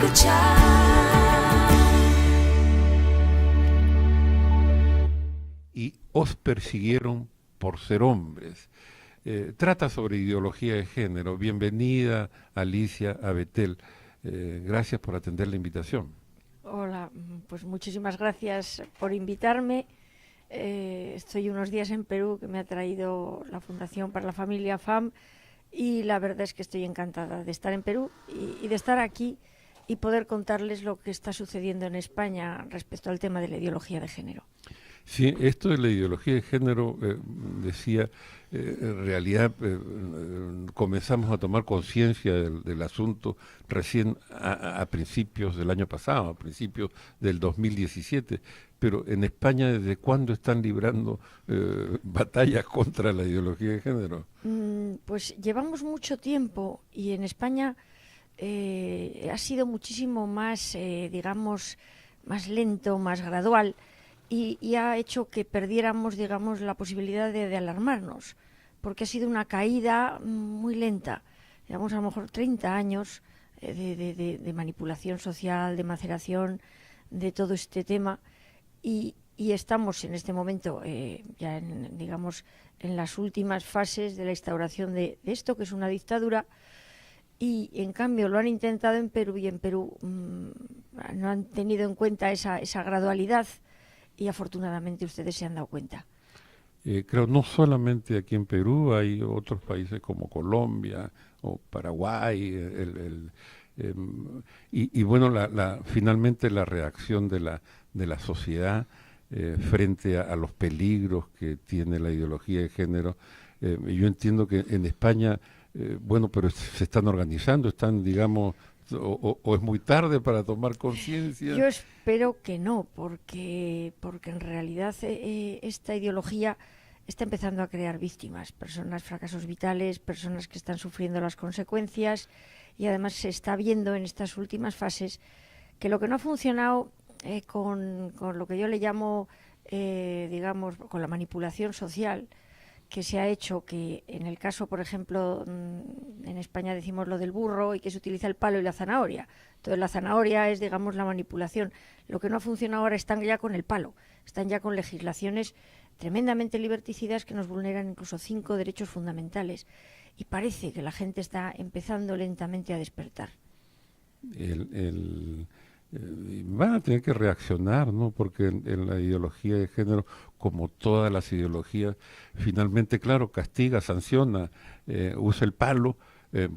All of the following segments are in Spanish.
escuchar. Y os persiguieron por ser hombres. Trata sobre ideología de género. Bienvenida, Alicia, a Betel. Gracias por atender la invitación. Hola, pues muchísimas gracias por invitarme. Estoy unos días en Perú, que me ha traído la Fundación para la Familia FAM, y la verdad es que estoy encantada de estar en Perú y de estar aquí y poder contarles lo que está sucediendo en España respecto al tema de la ideología de género. Sí, esto de la ideología de género, decía, en realidad comenzamos a tomar conciencia del asunto recién a principios del año pasado, a principios del 2017, pero en España, ¿desde cuándo están librando batallas contra la ideología de género? Pues llevamos mucho tiempo y en España ha sido muchísimo más, digamos, más lento, más gradual. Y ha hecho que perdiéramos, digamos, la posibilidad de alarmarnos, porque ha sido una caída muy lenta. Llevamos a lo mejor 30 años de manipulación social, de maceración, de todo este tema, y estamos en este momento ya, digamos, en las últimas fases de la instauración de esto, que es una dictadura, y en cambio lo han intentado en Perú, y en Perú no han tenido en cuenta esa gradualidad. Y afortunadamente ustedes se han dado cuenta. Creo no solamente aquí en Perú, hay otros países como Colombia o Paraguay, y bueno, finalmente la reacción de la sociedad frente a los peligros que tiene la ideología de género. Yo entiendo que en España, bueno, pero se están organizando, están, digamos, o es muy tarde para tomar conciencia. Yo espero que no, porque en realidad esta ideología está empezando a crear víctimas, personas, fracasos vitales, personas que están sufriendo las consecuencias, y además se está viendo en estas últimas fases que lo que no ha funcionado con lo que yo le llamo, digamos, con la manipulación social que se ha hecho, que en el caso, por ejemplo, en España decimos lo del burro y que se utiliza el palo y la zanahoria. Entonces la zanahoria es, digamos, la manipulación. Lo que no ha funcionado ahora están ya con el palo, están ya con legislaciones tremendamente liberticidas que nos vulneran incluso 5 derechos fundamentales. Y parece que la gente está empezando lentamente a despertar. Van a tener que reaccionar, ¿no? Porque en la ideología de género, como todas las ideologías, finalmente, claro, castiga, sanciona, usa el palo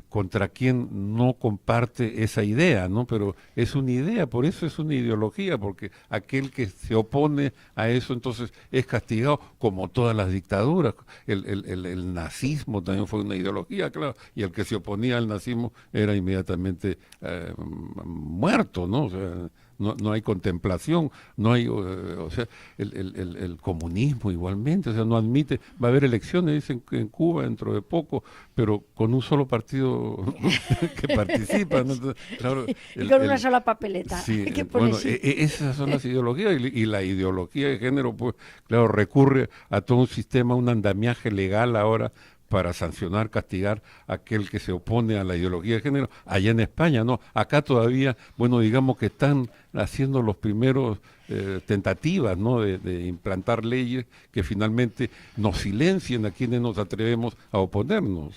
contra quien no comparte esa idea, ¿no? Pero es una idea, por eso es una ideología, porque aquel que se opone a eso entonces es castigado, como todas las dictaduras. El nazismo también fue una ideología, claro, y el que se oponía al nazismo era inmediatamente muerto, ¿no? O sea, no hay contemplación, no hay, o sea, el comunismo igualmente, o sea, no admite, va a haber elecciones, dicen que en Cuba dentro de poco, pero con un solo partido que participa, ¿no? Entonces, claro, y con una sola papeleta. Sí, Que pone bueno, sí. esas son las ideologías, y la ideología de género, pues, claro, recurre a todo un sistema, un andamiaje legal ahora para sancionar, castigar a aquel que se opone a la ideología de género. Allá en España, no. Acá todavía, bueno, digamos que están haciendo los primeros tentativas, ¿no? de implantar leyes que finalmente nos silencien a quienes nos atrevemos a oponernos.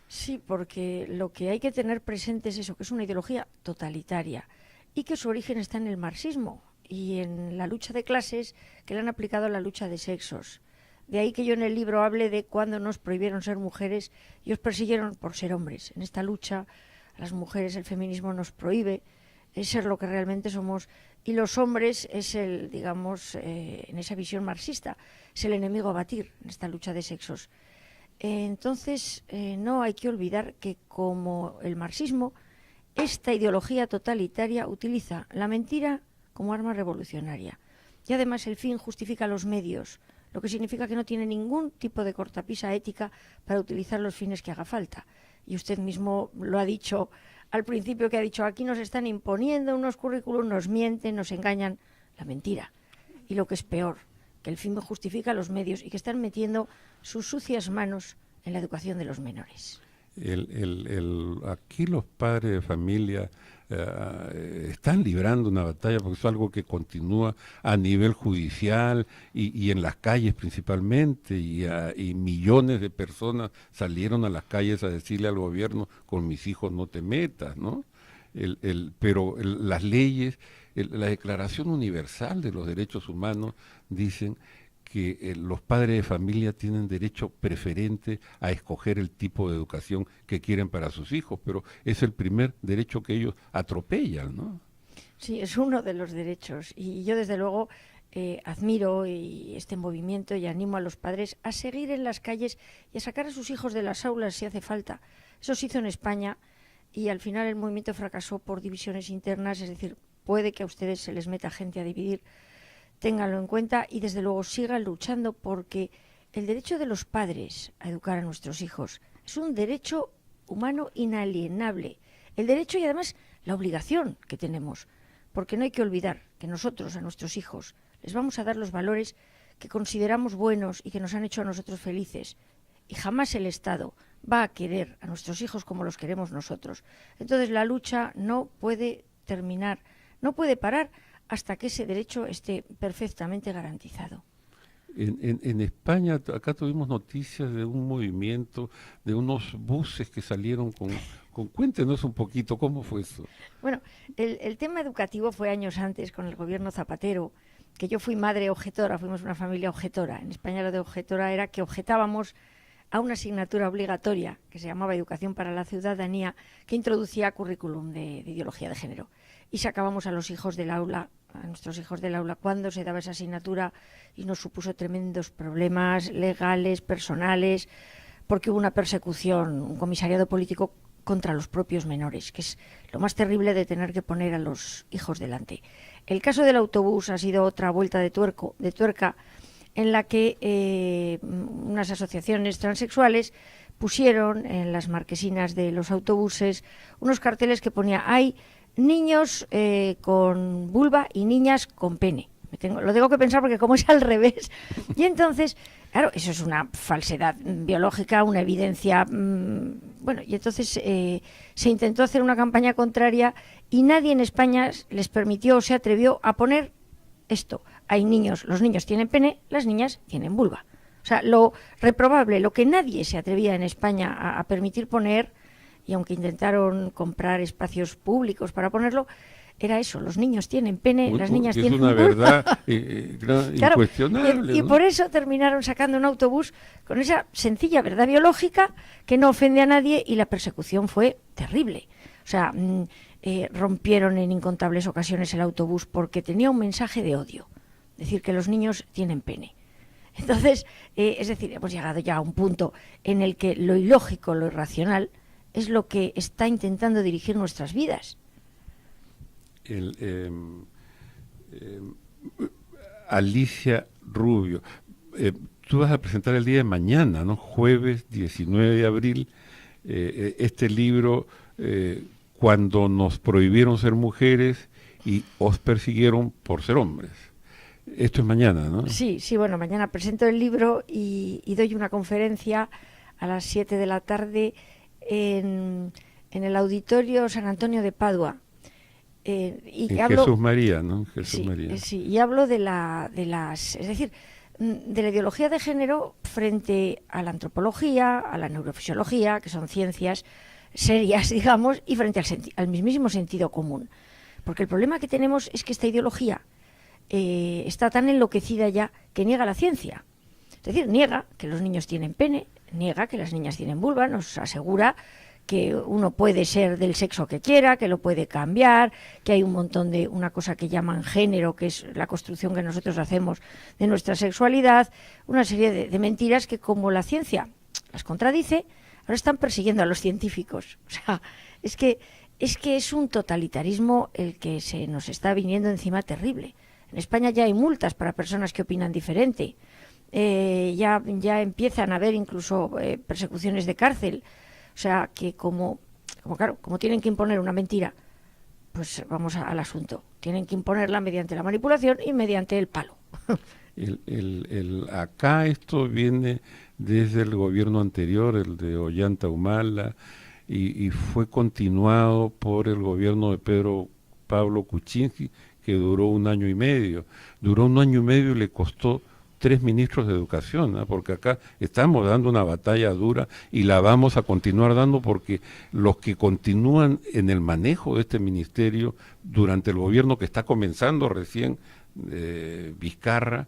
Sí, porque lo que hay que tener presente es eso, que es una ideología totalitaria y que su origen está en el marxismo y en la lucha de clases que le han aplicado a la lucha de sexos. De ahí que yo en el libro hable de cuando nos prohibieron ser mujeres y os persiguieron por ser hombres. En esta lucha a las mujeres el feminismo nos prohíbe ser lo que realmente somos, y los hombres es el, digamos, en esa visión marxista, es el enemigo a batir en esta lucha de sexos. Entonces no hay que olvidar que, como el marxismo, esta ideología totalitaria utiliza la mentira como arma revolucionaria, y además el fin justifica los medios, lo que significa que no tiene ningún tipo de cortapisa ética para utilizar los fines que haga falta. Y usted mismo lo ha dicho al principio, que ha dicho, aquí nos están imponiendo unos currículos, nos mienten, nos engañan. La mentira. Y lo que es peor, que el fin justifica los medios y que están metiendo sus sucias manos en la educación de los menores. Aquí los padres de familia están librando una batalla porque es algo que continúa a nivel judicial y en las calles principalmente y millones de personas salieron a las calles a decirle al gobierno: con mis hijos no te metas, ¿no? Las leyes, la Declaración Universal de los Derechos Humanos dicen que los padres de familia tienen derecho preferente a escoger el tipo de educación que quieren para sus hijos, pero es el primer derecho que ellos atropellan, ¿no? Sí, es uno de los derechos. Y yo, desde luego, admiro este movimiento y animo a los padres a seguir en las calles y a sacar a sus hijos de las aulas si hace falta. Eso se hizo en España y al final el movimiento fracasó por divisiones internas, es decir, puede que a ustedes se les meta gente a dividir. Ténganlo en cuenta y desde luego sigan luchando, porque el derecho de los padres a educar a nuestros hijos es un derecho humano inalienable. El derecho y además la obligación que tenemos, porque no hay que olvidar que nosotros a nuestros hijos les vamos a dar los valores que consideramos buenos y que nos han hecho a nosotros felices. Y jamás el Estado va a querer a nuestros hijos como los queremos nosotros. Entonces la lucha no puede terminar, no puede parar hasta que ese derecho esté perfectamente garantizado. En España, acá tuvimos noticias de un movimiento, de unos buses que salieron con cuéntenos un poquito, ¿cómo fue eso? Bueno, el tema educativo fue años antes, con el gobierno Zapatero, que yo fui madre objetora, fuimos una familia objetora. En España lo de objetora era que objetábamos a una asignatura obligatoria que se llamaba Educación para la Ciudadanía, que introducía currículum de ideología de género. Y sacábamos a los hijos del aula, a nuestros hijos del aula, cuando se daba esa asignatura, y nos supuso tremendos problemas legales, personales, porque hubo una persecución, un comisariado político contra los propios menores, que es lo más terrible de tener que poner a los hijos delante. El caso del autobús ha sido otra vuelta de tuerca en la que unas asociaciones transexuales pusieron en las marquesinas de los autobuses unos carteles que ponía: hay niños con vulva y niñas con pene. Lo tengo que pensar porque como es al revés. Y entonces, claro, eso es una falsedad biológica, una evidencia. Bueno, y entonces se intentó hacer una campaña contraria y nadie en España les permitió o se atrevió a poner esto: hay niños, los niños tienen pene, las niñas tienen vulva. O sea, lo reprobable, lo que nadie se atrevía en España a permitir poner, y aunque intentaron comprar espacios públicos para ponerlo, era eso: los niños tienen pene, las niñas tienen vulva. Es una verdad claro, incuestionable. Y ¿no? por eso terminaron sacando un autobús con esa sencilla verdad biológica que no ofende a nadie, y la persecución fue terrible. O sea, rompieron en incontables ocasiones el autobús porque tenía un mensaje de odio, decir que los niños tienen pene. Entonces, es decir, hemos llegado ya a un punto en el que lo ilógico, lo irracional, es lo que está intentando dirigir nuestras vidas. Alicia Rubio, tú vas a presentar el día de mañana, ¿no? Jueves 19 de abril, este libro, Cuando nos prohibieron ser mujeres y os persiguieron por ser hombres. Esto es mañana, ¿no? Sí, bueno, mañana presento el libro y doy una conferencia a las 7 de la tarde en el Auditorio San Antonio de Padua. Jesús María, ¿no? Jesús María. Sí, y hablo de las, es decir, de la ideología de género frente a la antropología, a la neurofisiología, que son ciencias serias, digamos, y frente al mismísimo sentido común. Porque el problema que tenemos es que esta ideología está tan enloquecida ya que niega la ciencia. Es decir, niega que los niños tienen pene, niega que las niñas tienen vulva, nos asegura que uno puede ser del sexo que quiera, que lo puede cambiar, que hay un montón de una cosa que llaman género, que es la construcción que nosotros hacemos de nuestra sexualidad, una serie de mentiras que, como la ciencia las contradice, ahora están persiguiendo a los científicos. O sea, es que es un totalitarismo el que se nos está viniendo encima terrible. En España ya hay multas para personas que opinan diferente. Ya empiezan a haber incluso persecuciones de cárcel. O sea, que como tienen que imponer una mentira, pues vamos al asunto. Tienen que imponerla mediante la manipulación y mediante el palo. Acá esto viene desde el gobierno anterior, el de Ollanta Humala, y fue continuado por el gobierno de Pedro Pablo Kuczynski, que duró 1 año y medio. Duró 1 año y medio y le costó 3 ministros de educación, ¿no? Porque acá estamos dando una batalla dura y la vamos a continuar dando porque los que continúan en el manejo de este ministerio durante el gobierno que está comenzando recién, Vizcarra,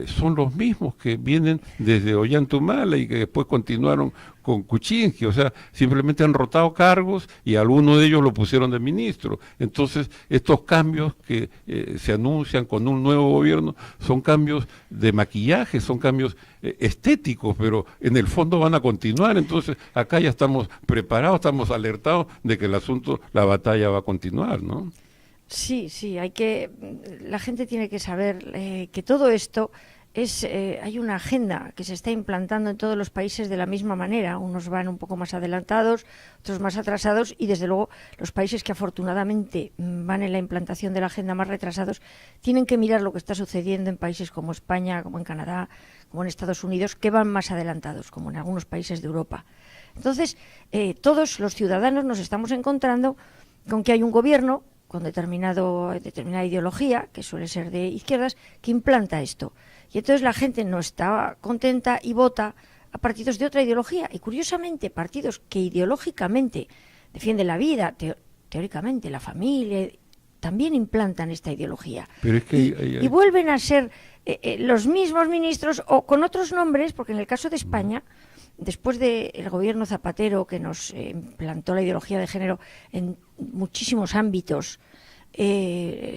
son los mismos que vienen desde Ollantumala y que después continuaron con Kuczynski, o sea, simplemente han rotado cargos y algunos de ellos lo pusieron de ministro. Entonces, estos cambios que se anuncian con un nuevo gobierno son cambios de maquillaje, son cambios estéticos, pero en el fondo van a continuar. Entonces, acá ya estamos preparados, estamos alertados de que el asunto, la batalla va a continuar, ¿no? Sí, sí, la gente tiene que saber que todo esto hay una agenda que se está implantando en todos los países de la misma manera. Unos van un poco más adelantados, otros más atrasados, y desde luego los países que afortunadamente van en la implantación de la agenda más retrasados tienen que mirar lo que está sucediendo en países como España, como en Canadá, como en Estados Unidos, que van más adelantados, como en algunos países de Europa. Entonces, todos los ciudadanos nos estamos encontrando con que hay un gobierno con determinada ideología, que suele ser de izquierdas, que implanta esto. Y entonces la gente no está contenta y vota a partidos de otra ideología. Y curiosamente, partidos que ideológicamente defienden la vida, teóricamente la familia, también implantan esta ideología. Pero es que y vuelven a ser los mismos ministros o con otros nombres, porque en el caso de España, después del gobierno Zapatero, que nos implantó la ideología de género en muchísimos ámbitos,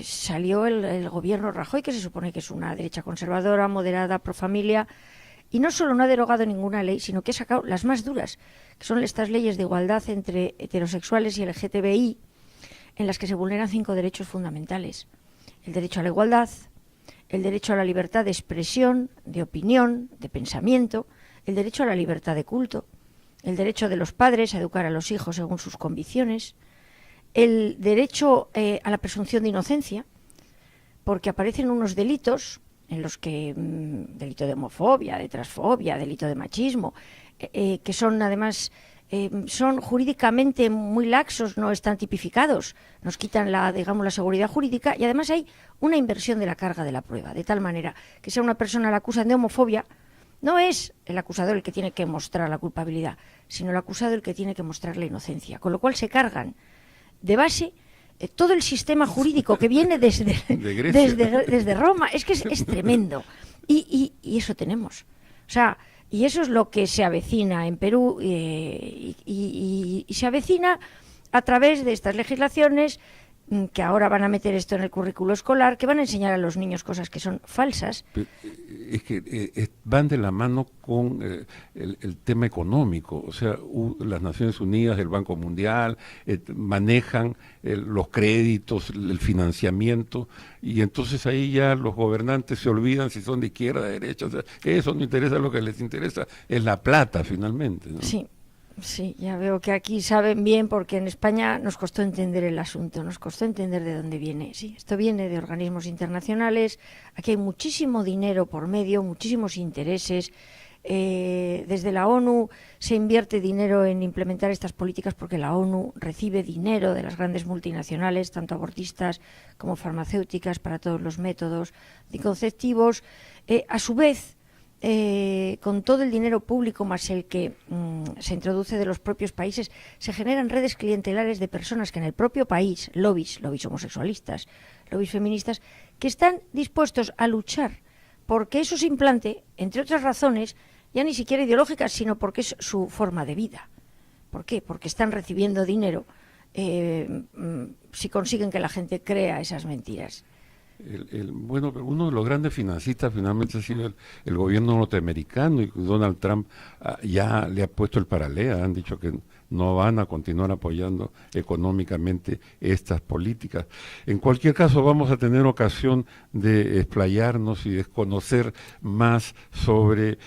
salió el gobierno Rajoy, que se supone que es una derecha conservadora, moderada, pro familia, y no solo no ha derogado ninguna ley, sino que ha sacado las más duras, que son estas leyes de igualdad entre heterosexuales y LGTBI, en las que se vulneran 5 derechos fundamentales: el derecho a la igualdad, el derecho a la libertad de expresión, de opinión, de pensamiento, el derecho a la libertad de culto, el derecho de los padres a educar a los hijos según sus convicciones, el derecho a la presunción de inocencia, porque aparecen unos delitos en los que, delito de homofobia, de transfobia, delito de machismo, que son además, son jurídicamente muy laxos, no están tipificados, nos quitan la seguridad jurídica, y además hay una inversión de la carga de la prueba, de tal manera que si a una persona la acusan de homofobia, no es el acusador el que tiene que mostrar la culpabilidad, sino el acusado el que tiene que mostrar la inocencia, con lo cual se cargan de base todo el sistema jurídico que viene desde Roma. Es que es tremendo. Y eso tenemos. O sea, y eso es lo que se avecina en Perú, y se avecina a través de estas legislaciones que ahora van a meter esto en el currículo escolar, que van a enseñar a los niños cosas que son falsas. Es que van de la mano con el tema económico. O sea, las Naciones Unidas, el Banco Mundial, manejan los créditos, el financiamiento, y entonces ahí ya los gobernantes se olvidan si son de izquierda, de derecha. O sea, eso no interesa, lo que les interesa es la plata finalmente, ¿no? Sí. Sí, ya veo que aquí saben bien, porque en España nos costó entender el asunto, nos costó entender de dónde viene. Sí, esto viene de organismos internacionales, aquí hay muchísimo dinero por medio, muchísimos intereses. Desde la ONU se invierte dinero en implementar estas políticas porque la ONU recibe dinero de las grandes multinacionales, tanto abortistas como farmacéuticas, para todos los métodos anticonceptivos. A su vez, con todo el dinero público más el que se introduce de los propios países, se generan redes clientelares de personas que en el propio país, lobbies homosexualistas, lobbies feministas, que están dispuestos a luchar porque eso se implante, entre otras razones, ya ni siquiera ideológicas, sino porque es su forma de vida. ¿Por qué? Porque están recibiendo dinero si consiguen que la gente crea esas mentiras. Bueno, uno de los grandes financistas finalmente ha sido el gobierno norteamericano, y Donald Trump ya le ha puesto el paralelo, han dicho que no van a continuar apoyando económicamente estas políticas. En cualquier caso, vamos a tener ocasión de explayarnos y de conocer más sobre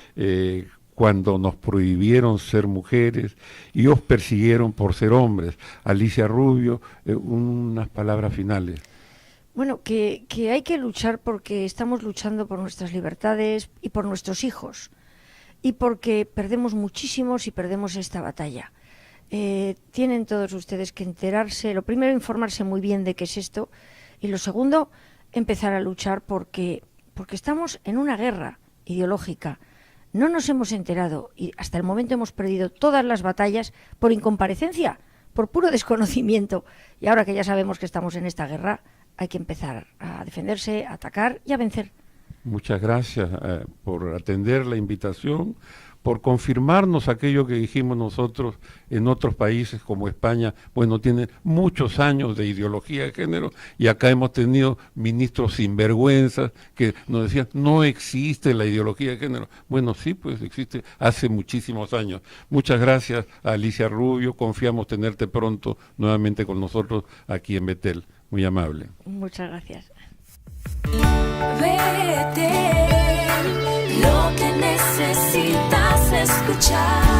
cuando nos prohibieron ser mujeres y os persiguieron por ser hombres. Alicia Rubio, unas palabras finales. Bueno, que hay que luchar porque estamos luchando por nuestras libertades y por nuestros hijos. y porque perdemos muchísimo si perdemos esta batalla. Tienen todos ustedes que enterarse, lo primero, informarse muy bien de qué es esto, y lo segundo, empezar a luchar porque estamos en una guerra ideológica. No nos hemos enterado y hasta el momento hemos perdido todas las batallas por incomparecencia, por puro desconocimiento. Y ahora que ya sabemos que estamos en esta guerra, hay que empezar a defenderse, a atacar y a vencer. Muchas gracias por atender la invitación, por confirmarnos aquello que dijimos nosotros en otros países como España. Bueno, tiene muchos años de ideología de género y acá hemos tenido ministros sinvergüenzas que nos decían no existe la ideología de género. Bueno, sí, pues existe hace muchísimos años. Muchas gracias a Alicia Rubio, confiamos tenerte pronto nuevamente con nosotros aquí en Betel. Muy amable. Muchas gracias. Vete, lo que necesitas escuchar.